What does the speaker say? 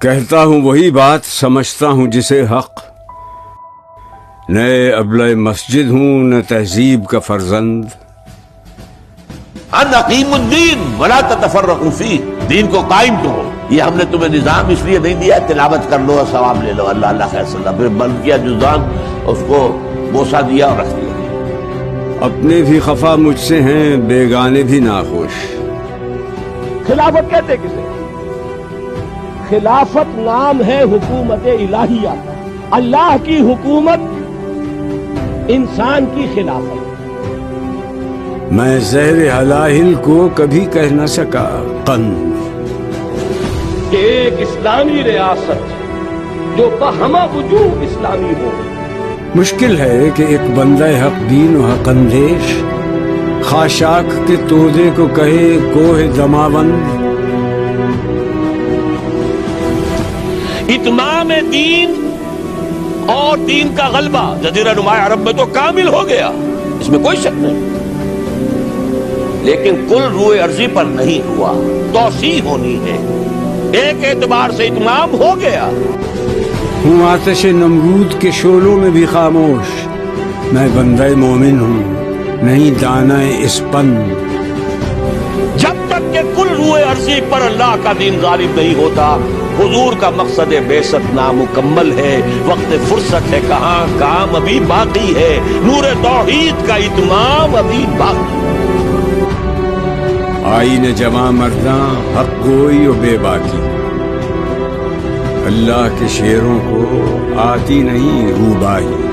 کہتا ہوں وہی بات، سمجھتا ہوں جسے حق، نئے ابلہ مسجد ہوں نہ تہذیب کا فرزند۔ ان اقیموا الدین ولا تتفرقوا فیہ، دین کو قائم کرو۔ یہ ہم نے تمہیں نظام اس لیے نہیں دیا تلاوت کر لو اور ثواب لے لو، اللہ اللہ خیر صلی اللہ، پھر بند کیا جزان، اس کو بوسہ دیا اور رکھ دیا۔ اپنے بھی خفا مجھ سے ہیں، بیگانے بھی ناخوش۔ خلافت کہتے کسے؟ خلافت نام ہے حکومت الہیہ، اللہ کی حکومت، انسان کی خلافت۔ میں زہر حلاہل کو کبھی کہہ نہ سکا قند۔ کہ ایک اسلامی ریاست جو بہمہ وجوہ اسلامی ہو۔ مشکل ہے کہ ایک بندہ حق دین و حق اندیش خاشاک کے تودے کو کہے کوہ دماوند۔ اتمام دین اور دین کا غلبہ جزیرہ نما عرب میں تو کامل ہو گیا، اس میں کوئی شک نہیں، لیکن کل روئے ارضی پر نہیں ہوا، توسیع ہونی ہے۔ ایک اعتبار سے اتمام ہو گیا۔ ہوں آتش نمرود کے شعلوں میں بھی خاموش، میں بندہ مومن ہوں نہیں دانہ اسپند۔ جب تک کہ کل روئے ارضی پر اللہ کا دین غالب نہیں ہوتا، حضور کا مقصد بعثت نامکمل ہے، وقت فرصت ہے کہاں، کام ابھی باقی ہے، نور توحید کا اتمام ابھی باقی ہے۔ آئین جمع مرداں حق گوئی و بے باکی، اللہ کے شعروں کو آتی نہیں روباہی۔